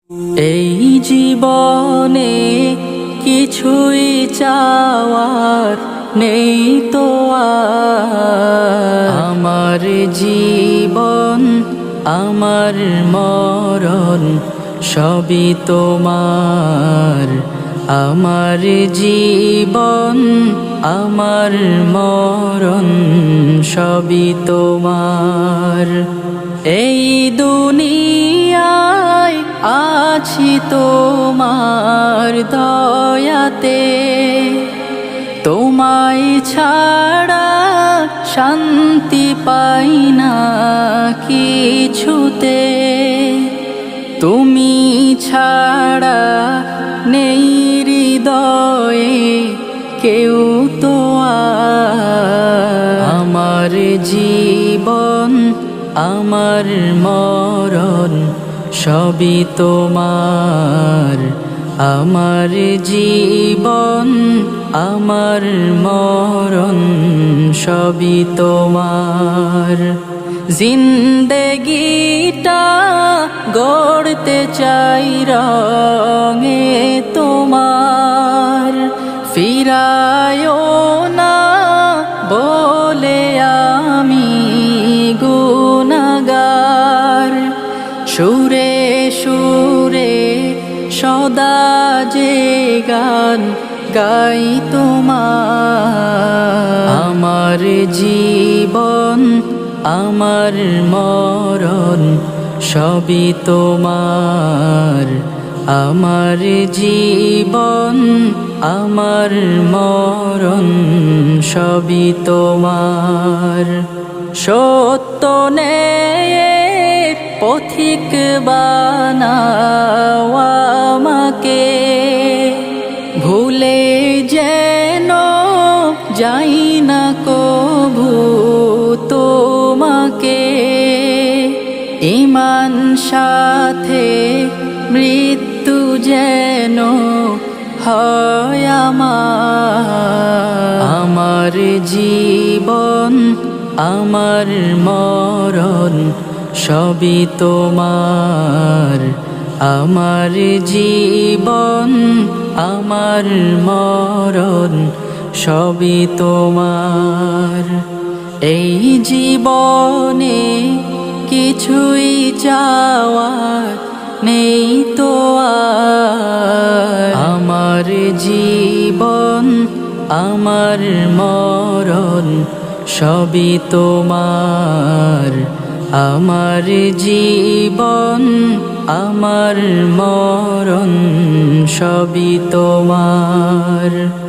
এই জীবনে কিছুই চাওয়ার নেই তো আর। আমার জীবন আমার মরণ সবই তোমার। আমার জীবন আমার মরণ সবই তোমার। এই দুনিয়ায় আছি তোমার দয়াতে, তোমায় ছাড়া শান্তি পাই না কিছুতে। তুমি ছাড়া নেই হৃদয়ে কেউ তো আর। আমার জীবন আমার মরণ সবই তোমার। আমার জীবন আমার মরণ সবই তোমার। জিন্দেগিটা গড়তে চাই রঙে তোমার। ফিরায়ো না বলে আমি গুনাহগার। সুরে সুরে সদা যে গান গাই তোমার। আমার জীবন আমার মরণ সবই তোমার। আমার জীবন আমার মরণ সবই তোমার। সত্য ন্যায়ের পথিক বানাও আমাকে, ভুলে যেন যাই না কভু তোমাকে। ঈমান সাথে মৃত্যু যেন হয় আমার। আমার জীবন আমার মরণ সবই তোমার। আমার জীবন আমার মরণ সবই তোমার। এই জীবনে কিছুই চাওয়ার নেই তো আর। আমার জীবন আমার মরণ সবই তোমার। আমার জীবন আমার মরণ সবই তোমার।